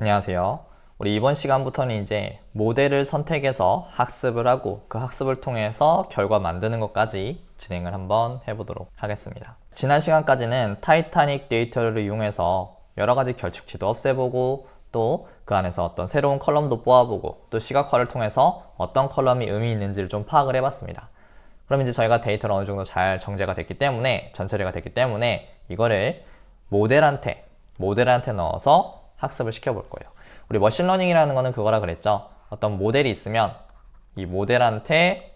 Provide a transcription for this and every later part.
안녕하세요. 우리 이번 시간부터는 이제 모델을 선택해서 학습을 하고 그 학습을 통해서 결과 만드는 것까지 진행을 한번 해보도록 하겠습니다. 지난 시간까지는 타이타닉 데이터를 이용해서 여러 가지 결측치도 없애보고 또 그 안에서 어떤 새로운 컬럼도 뽑아보고 또 시각화를 통해서 어떤 컬럼이 의미 있는지를 좀 파악을 해봤습니다. 그럼 이제 저희가 데이터를 어느 정도 잘 정제가 됐기 때문에 전처리가 됐기 때문에 이거를 모델한테 넣어서 학습을 시켜볼 거예요. 우리 머신러닝이라는 거는 그거라 그랬죠. 어떤 모델이 있으면 이 모델한테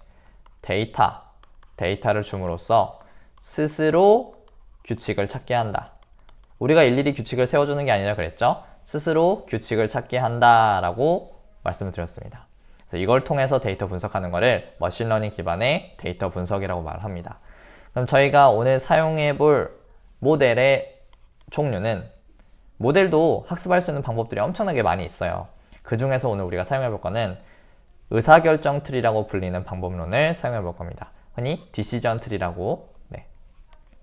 데이터를 줌으로써 스스로 규칙을 찾게 한다. 우리가 일일이 규칙을 세워주는 게 아니라 그랬죠. 스스로 규칙을 찾게 한다라고 말씀을 드렸습니다. 그래서 이걸 통해서 데이터 분석하는 거를 머신러닝 기반의 데이터 분석이라고 말합니다. 그럼 저희가 오늘 사용해 볼 모델의 종류는 모델도 학습할 수 있는 방법들이 엄청나게 많이 있어요. 그 중에서 오늘 우리가 사용해 볼 거는 의사결정 트리라고 불리는 방법론을 사용해 볼 겁니다. 흔히 디시전 트리라고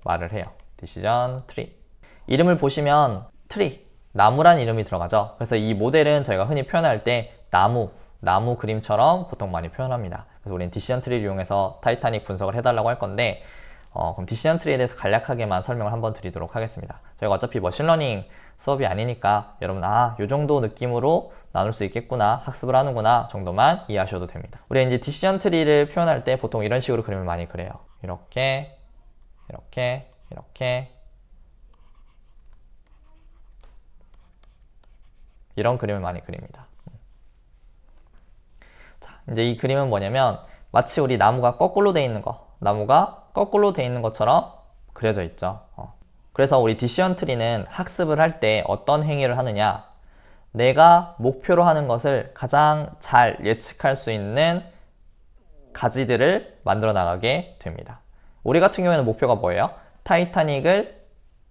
말을 해요. 디시전 트리. 이름을 보시면 트리, 나무란 이름이 들어가죠. 그래서 이 모델은 저희가 흔히 표현할 때 나무 그림처럼 보통 많이 표현합니다. 그래서 우리는 디시전 트리를 이용해서 타이타닉 분석을 해달라고 할 건데 그럼 디시전 트리에 대해서 간략하게만 설명을 한번 드리도록 하겠습니다. 저희가 어차피 머신러닝 수업이 아니니까 여러분 요 정도 느낌으로 나눌 수 있겠구나, 학습을 하는구나 정도만 이해하셔도 됩니다. 우리가 이제 디시전 트리를 표현할 때 보통 이런 식으로 그림을 많이 그려요. 이렇게 이런 그림을 많이 그립니다. 자, 이제 이 그림은 뭐냐면 마치 우리 나무가 거꾸로 돼 있는 것처럼 그려져 있죠. 그래서 우리 디시전 트리는 학습을 할 때 어떤 행위를 하느냐, 내가 목표로 하는 것을 가장 잘 예측할 수 있는 가지들을 만들어 나가게 됩니다. 우리 같은 경우에는 목표가 뭐예요? 타이타닉을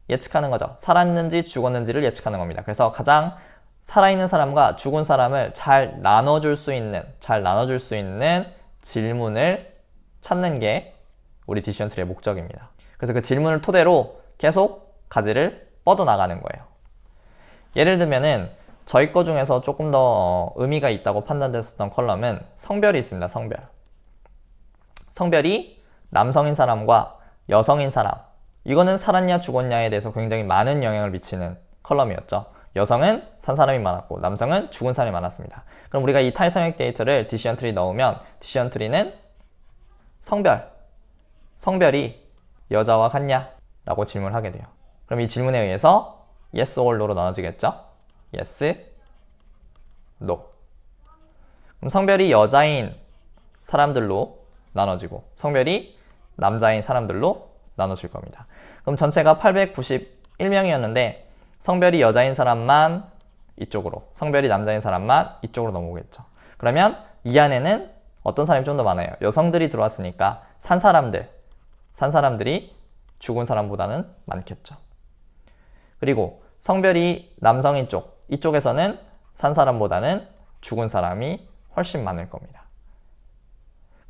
예측하는 거죠. 살았는지 죽었는지를 예측하는 겁니다. 그래서 가장 살아있는 사람과 죽은 사람을 잘 나눠줄 수 있는 질문을 찾는 게 우리 디시전 트리의 목적입니다. 그래서 그 질문을 토대로 계속 가지를 뻗어나가는 거예요. 예를 들면은 저희 거 중에서 조금 더 의미가 있다고 판단됐었던 컬럼은 성별이 있습니다. 성별이 남성인 사람과 여성인 사람, 이거는 살았냐 죽었냐에 대해서 굉장히 많은 영향을 미치는 컬럼이었죠. 여성은 산 사람이 많았고 남성은 죽은 사람이 많았습니다. 그럼 우리가 이 타이타닉 데이터를 디시전 트리 넣으면 디시전 트리는 성별이 여자와 같냐? 라고 질문을 하게 돼요. 그럼 이 질문에 의해서 yes or no로 나눠지겠죠? yes, no. 그럼 성별이 여자인 사람들로 나눠지고 성별이 남자인 사람들로 나눠질 겁니다. 그럼 전체가 891명이었는데 성별이 여자인 사람만 이쪽으로, 성별이 남자인 사람만 이쪽으로 넘어오겠죠. 그러면 이 안에는 어떤 사람이 좀 더 많아요? 여성들이 들어왔으니까 산 사람들이 죽은 사람보다는 많겠죠. 그리고 성별이 남성인 이쪽에서는 산 사람보다는 죽은 사람이 훨씬 많을 겁니다.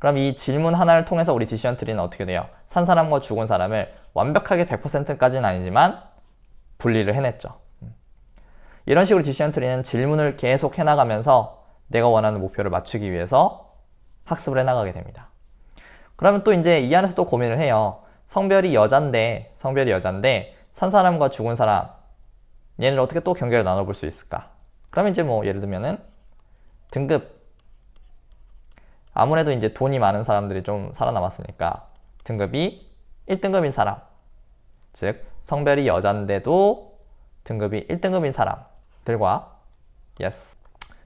그럼 이 질문 하나를 통해서 우리 디시전 트리는 어떻게 돼요? 산 사람과 죽은 사람을 완벽하게 100%까지는 아니지만 분리를 해냈죠. 이런 식으로 디시전 트리는 질문을 계속 해나가면서 내가 원하는 목표를 맞추기 위해서 학습을 해나가게 됩니다. 그러면 또 이제 이 안에서 또 고민을 해요. 성별이 여잔데 산 사람과 죽은 사람, 얘를 어떻게 또 경계를 나눠볼 수 있을까? 그러면 이제 뭐 예를 들면은 등급, 아무래도 이제 돈이 많은 사람들이 좀 살아남았으니까 등급이 1등급인 사람, 즉 성별이 여잔데도 등급이 1등급인 사람들과 yes,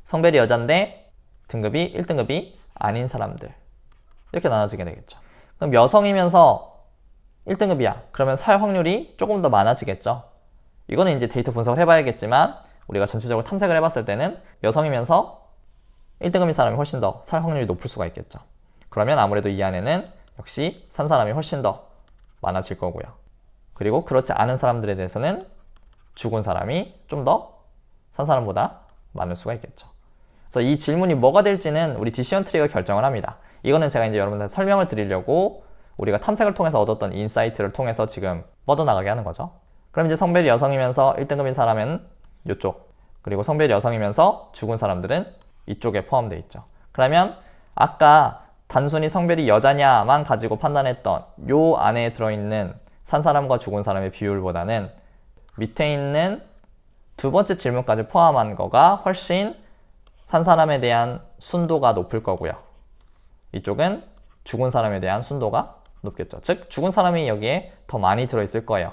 성별이 여잔데 등급이 1등급이 아닌 사람들, 이렇게 나눠지게 되겠죠. 그럼 여성이면서 1등급이야. 그러면 살 확률이 조금 더 많아지겠죠. 이거는 이제 데이터 분석을 해봐야겠지만 우리가 전체적으로 탐색을 해봤을 때는 여성이면서 1등급인 사람이 훨씬 더 살 확률이 높을 수가 있겠죠. 그러면 아무래도 이 안에는 역시 산 사람이 훨씬 더 많아질 거고요. 그리고 그렇지 않은 사람들에 대해서는 죽은 사람이 좀 더 산 사람보다 많을 수가 있겠죠. 그래서 이 질문이 뭐가 될지는 우리 디시전 트리가 결정을 합니다. 이거는 제가 이제 여러분들한테 설명을 드리려고 우리가 탐색을 통해서 얻었던 인사이트를 통해서 지금 뻗어나가게 하는 거죠. 그럼 이제 성별이 여성이면서 1등급인 사람은 이쪽, 그리고 성별이 여성이면서 죽은 사람들은 이쪽에 포함되어 있죠. 그러면 아까 단순히 성별이 여자냐만 가지고 판단했던 요 안에 들어있는 산 사람과 죽은 사람의 비율보다는 밑에 있는 두 번째 질문까지 포함한 거가 훨씬 산 사람에 대한 순도가 높을 거고요. 이쪽은 죽은 사람에 대한 순도가 높겠죠. 즉 죽은 사람이 여기에 더 많이 들어있을 거예요.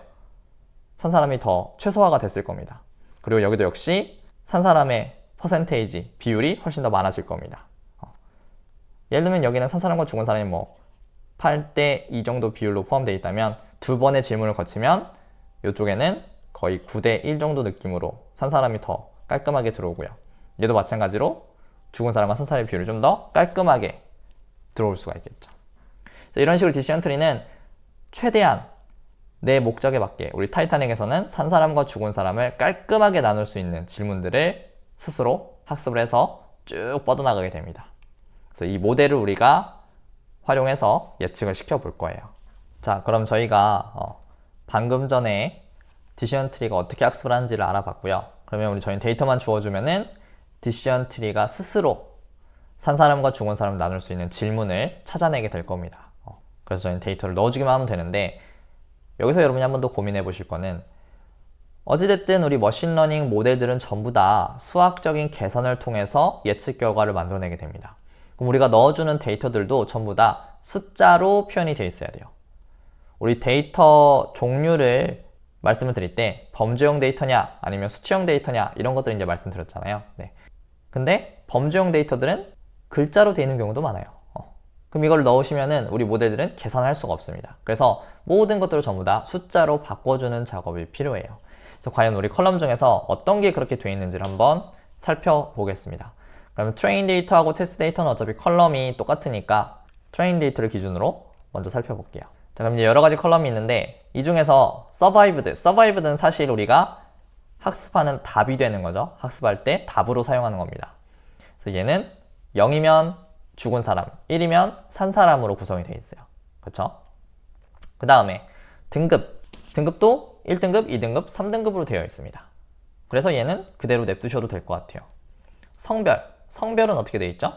산 사람이 더 최소화가 됐을 겁니다. 그리고 여기도 역시 산 사람의 퍼센테이지, 비율이 훨씬 더 많아질 겁니다. 예를 들면 여기는 산 사람과 죽은 사람이 뭐 8대 2 정도 비율로 포함되어 있다면 두 번의 질문을 거치면 이쪽에는 거의 9대 1 정도 느낌으로 산 사람이 더 깔끔하게 들어오고요. 얘도 마찬가지로 죽은 사람과 산 사람의 비율이 좀 더 깔끔하게 들어올 수가 있겠죠. 이런 식으로 디시전 트리는 최대한 내 목적에 맞게 우리 타이타닉에서는 산 사람과 죽은 사람을 깔끔하게 나눌 수 있는 질문들을 스스로 학습을 해서 쭉 뻗어나가게 됩니다. 그래서 이 모델을 우리가 활용해서 예측을 시켜볼 거예요. 자, 그럼 저희가 방금 전에 디시전 트리가 어떻게 학습을 하는지를 알아봤고요. 그러면 우리 저희는 데이터만 주어주면은 디시전 트리가 스스로 산 사람과 죽은 사람을 나눌 수 있는 질문을 찾아내게 될 겁니다. 그래서 저희는 데이터를 넣어주기만 하면 되는데 여기서 여러분이 한 번 더 고민해 보실 거는 어찌됐든 우리 머신러닝 모델들은 전부 다 수학적인 계산을 통해서 예측 결과를 만들어내게 됩니다. 그럼 우리가 넣어주는 데이터들도 전부 다 숫자로 표현이 되어 있어야 돼요. 우리 데이터 종류를 말씀을 드릴 때 범주형 데이터냐 아니면 수치형 데이터냐 이런 것들 이제 말씀드렸잖아요. 네. 근데 범주형 데이터들은 글자로 되어 있는 경우도 많아요. 그럼 이걸 넣으시면은 우리 모델들은 계산할 수가 없습니다. 그래서 모든 것들을 전부 다 숫자로 바꿔주는 작업이 필요해요. 그래서 과연 우리 컬럼 중에서 어떤 게 그렇게 되어 있는지를 한번 살펴보겠습니다. 그러면 트레인 데이터하고 테스트 데이터는 어차피 컬럼이 똑같으니까 트레인 데이터를 기준으로 먼저 살펴볼게요. 자, 그럼 이제 여러 가지 컬럼이 있는데 이 중에서 서바이브드는 사실 우리가 학습하는 답이 되는 거죠. 학습할 때 답으로 사용하는 겁니다. 그래서 얘는 0이면 죽은 사람, 1이면 산 사람으로 구성이 되어 있어요. 그렇죠? 그 다음에 등급도 1등급, 2등급, 3등급으로 되어 있습니다. 그래서 얘는 그대로 냅두셔도 될 것 같아요. 성별은 어떻게 되어 있죠?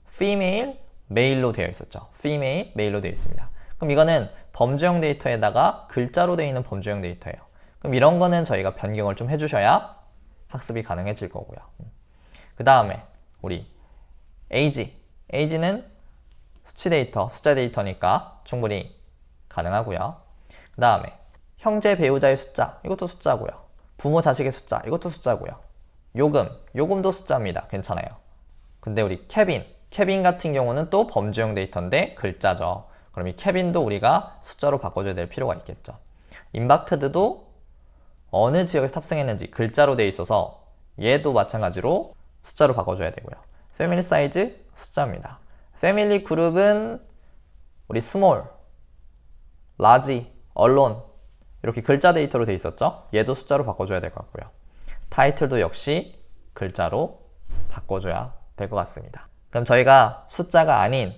female, male로 되어 있었죠. female, male로 되어 있습니다. 그럼 이거는 범주형 데이터에다가 글자로 되어 있는 범주형 데이터예요. 그럼 이런 거는 저희가 변경을 좀 해주셔야 학습이 가능해질 거고요. 그 다음에 우리 age는 수치 데이터, 숫자 데이터니까 충분히 가능하고요. 그 다음에 형제, 배우자의 숫자, 이것도 숫자고요. 부모, 자식의 숫자, 이것도 숫자고요. 요금도 숫자입니다. 괜찮아요. 근데 우리 케빈 같은 경우는 또 범주형 데이터인데 글자죠. 그럼 이 케빈도 우리가 숫자로 바꿔줘야 될 필요가 있겠죠. 임바크드도 어느 지역에서 탑승했는지 글자로 되어 있어서 얘도 마찬가지로 숫자로 바꿔줘야 되고요. 패밀리 사이즈 숫자입니다. 패밀리 그룹은 우리 스몰, 라지, 언론 이렇게 글자 데이터로 되어 있었죠. 얘도 숫자로 바꿔줘야 될 것 같고요. 타이틀도 역시 글자로 바꿔줘야 될 것 같습니다. 그럼 저희가 숫자가 아닌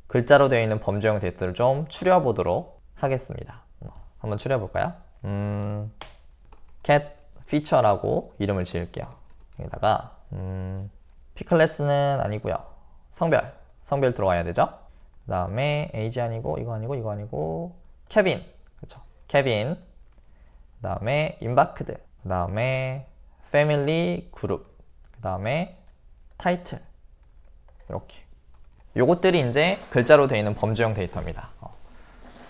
글자로 되어 있는 범주형 데이터를 좀 추려보도록 하겠습니다. 한번 추려볼까요? cat feature라고 이름을 지을게요. 여기다가 피클레스는 아니고요. 성별 들어가야 되죠. 그 다음에 age 아니고 이거 아니고 케빈, 그렇죠? 케빈. 그 다음에 임바크드. 그 다음에 패밀리 그룹. 그 다음에 타이틀. 이렇게. 요것들이 이제 글자로 되어 있는 범주형 데이터입니다.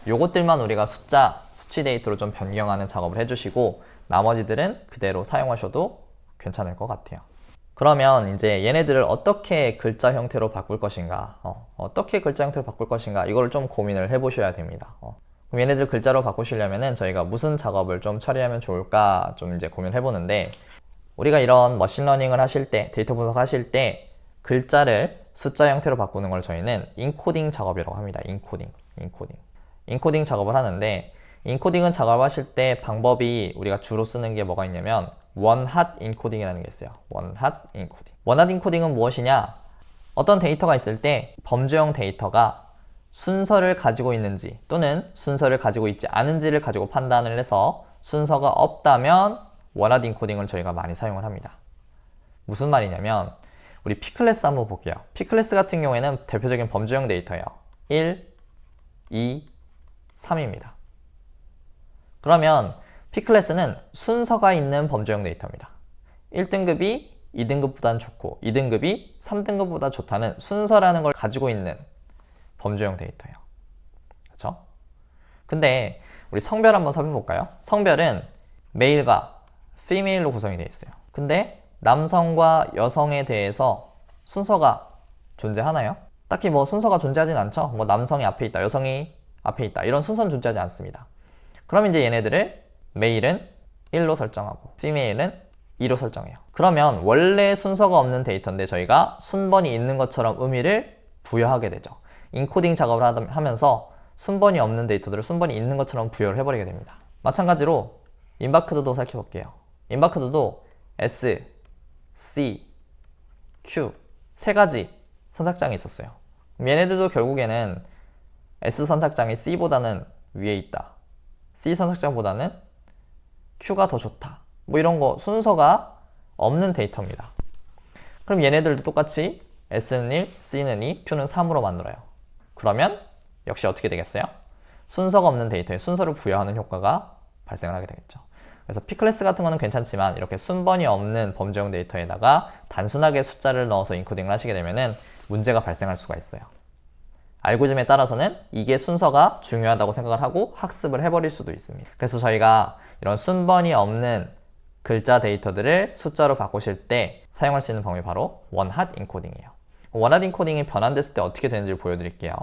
요것들만 우리가 수치 데이터로 좀 변경하는 작업을 해주시고 나머지들은 그대로 사용하셔도 괜찮을 것 같아요. 그러면 이제 얘네들을 어떻게 글자 형태로 바꿀 것인가, 어떻게 글자 형태로 바꿀 것인가 이걸 좀 고민을 해보셔야 됩니다. 그럼 얘네들 글자로 바꾸시려면은 저희가 무슨 작업을 좀 처리하면 좋을까 좀 이제 고민을 해보는데 우리가 이런 머신러닝을 하실 때, 데이터 분석하실 때 글자를 숫자 형태로 바꾸는 걸 저희는 인코딩 작업이라고 합니다. 인코딩 작업을 하는데 인코딩은 작업하실 때 방법이 우리가 주로 쓰는 게 뭐가 있냐면 원핫 인코딩이라는 게 있어요. 원핫 인코딩은 무엇이냐? 어떤 데이터가 있을 때 범주형 데이터가 순서를 가지고 있는지 또는 순서를 가지고 있지 않은지를 가지고 판단을 해서 순서가 없다면 원하드 인코딩을 저희가 많이 사용을 합니다. 무슨 말이냐면 우리 P클래스 한번 볼게요. P클래스 같은 경우에는 대표적인 범주형 데이터예요. 1, 2, 3입니다. 그러면 P클래스는 순서가 있는 범주형 데이터입니다. 1등급이 2등급보다는 좋고 2등급이 3등급보다 좋다는 순서라는 걸 가지고 있는 범주형 데이터예요. 그렇죠? 근데 우리 성별 한번 살펴볼까요? 성별은 메일과 피메일로 구성이 되어 있어요. 근데 남성과 여성에 대해서 순서가 존재하나요? 딱히 뭐 순서가 존재하진 않죠. 뭐 남성이 앞에 있다, 여성이 앞에 있다 이런 순서는 존재하지 않습니다. 그럼 이제 얘네들을 메일은 1로 설정하고 피메일은 2로 설정해요. 그러면 원래 순서가 없는 데이터인데 저희가 순번이 있는 것처럼 의미를 부여하게 되죠. 인코딩 작업을 하면서 순번이 없는 데이터들을 순번이 있는 것처럼 부여를 해버리게 됩니다. 마찬가지로 인바크드도 살펴볼게요. 인바크드도 S, C, Q 세 가지 선착장이 있었어요. 얘네들도 결국에는 S 선착장이 C보다는 위에 있다. C 선착장보다는 Q가 더 좋다. 뭐 이런 거 순서가 없는 데이터입니다. 그럼 얘네들도 똑같이 S는 1, C는 2, Q는 3으로 만들어요. 그러면 역시 어떻게 되겠어요? 순서가 없는 데이터에 순서를 부여하는 효과가 발생을 하게 되겠죠. 그래서 P클래스 같은 거는 괜찮지만 이렇게 순번이 없는 범주형 데이터에다가 단순하게 숫자를 넣어서 인코딩을 하시게 되면은 문제가 발생할 수가 있어요. 알고리즘에 따라서는 이게 순서가 중요하다고 생각을 하고 학습을 해버릴 수도 있습니다. 그래서 저희가 이런 순번이 없는 글자 데이터들을 숫자로 바꾸실 때 사용할 수 있는 방법이 바로 원핫 인코딩이에요. 원핫 인코딩이 변환됐을 때 어떻게 되는지를 보여드릴게요.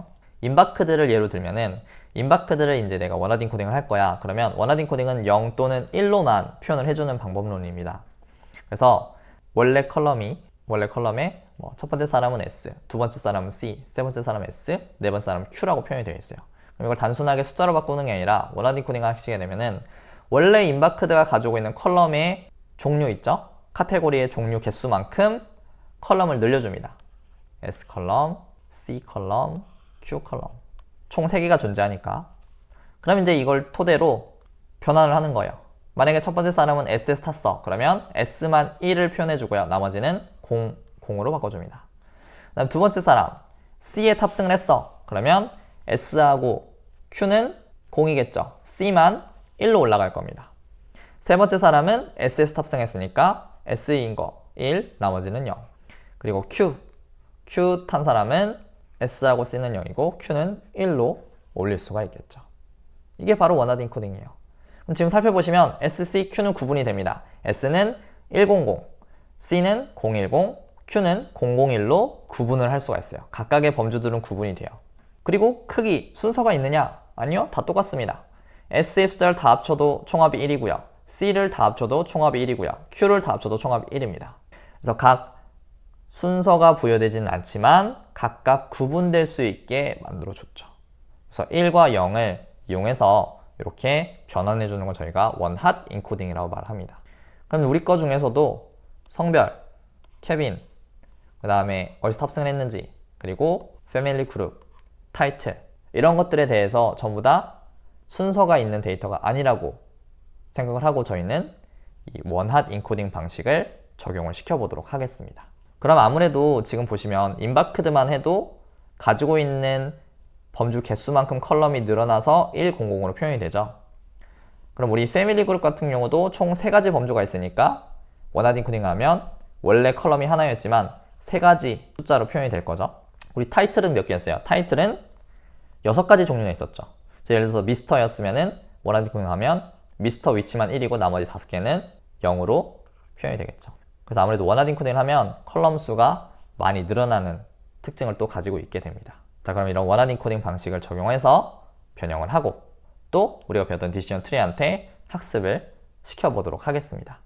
인바크드를 예로 들면은 인바크드를 이제 내가 원핫 인코딩을 할 거야. 그러면 원핫 인코딩은 0 또는 1로만 표현을 해주는 방법론입니다. 그래서 원래 컬럼에 뭐 첫 번째 사람은 S, 두 번째 사람은 C, 세 번째 사람은 S, 네 번째 사람은 Q라고 표현이 되어 있어요. 그럼 이걸 단순하게 숫자로 바꾸는 게 아니라 원핫 인코딩을 하시게 되면은 원래 인바크드가 가지고 있는 컬럼의 종류 있죠? 카테고리의 종류 개수만큼 컬럼을 늘려줍니다. S 컬럼, C 컬럼, Q 컬럼. 총 3개가 존재하니까. 그럼 이제 이걸 토대로 변환을 하는 거예요. 만약에 첫 번째 사람은 S에서 탔어. 그러면 S만 1을 표현해주고요. 나머지는 0으로 바꿔줍니다. 그다음 두 번째 사람 C에 탑승을 했어. 그러면 S하고 Q는 0이겠죠. C만 1로 올라갈 겁니다. 세 번째 사람은 S에서 탑승했으니까 S인 거 1, 나머지는 0. 그리고 Q 탄 사람은 S하고 C는 0이고 Q는 1로 올릴 수가 있겠죠. 이게 바로 원핫 인코딩이에요. 그럼 지금 살펴보시면 S, C, Q는 구분이 됩니다. S는 100, C는 010, Q는 001로 구분을 할 수가 있어요. 각각의 범주들은 구분이 돼요. 그리고 크기, 순서가 있느냐? 아니요, 다 똑같습니다. S의 숫자를 다 합쳐도 총합이 1이고요. C를 다 합쳐도 총합이 1이고요. Q를 다 합쳐도 총합이 1입니다. 그래서 각 순서가 부여되지는 않지만 각각 구분될 수 있게 만들어줬죠. 그래서 1과 0을 이용해서 이렇게 변환해주는 걸 저희가 원핫 인코딩이라고 말합니다. 그럼 우리 거 중에서도 성별, 캐빈, 그 다음에 어디서 탑승을 했는지, 그리고 패밀리 그룹, 타이틀 이런 것들에 대해서 전부 다 순서가 있는 데이터가 아니라고 생각을 하고 저희는 이 원핫 인코딩 방식을 적용을 시켜보도록 하겠습니다. 그럼 아무래도 지금 보시면 인바크드만 해도 가지고 있는 범주 개수만큼 컬럼이 늘어나서 100으로 표현이 되죠. 그럼 우리 패밀리 그룹 같은 경우도 총 3가지 범주가 있으니까 원핫 인코딩 하면 원래 컬럼이 하나였지만 3가지 숫자로 표현이 될 거죠. 우리 타이틀은 몇 개였어요? 타이틀은 6가지 종류가 있었죠. 예를 들어서 미스터였으면은 원핫 인코딩 하면 미스터 위치만 1이고 나머지 5개는 0으로 표현이 되겠죠. 그래서 아무래도 원핫 인코딩을 하면 컬럼 수가 많이 늘어나는 특징을 또 가지고 있게 됩니다. 자, 그럼 이런 원핫 인코딩 방식을 적용해서 변형을 하고 또 우리가 배웠던 디시전 트리한테 학습을 시켜보도록 하겠습니다.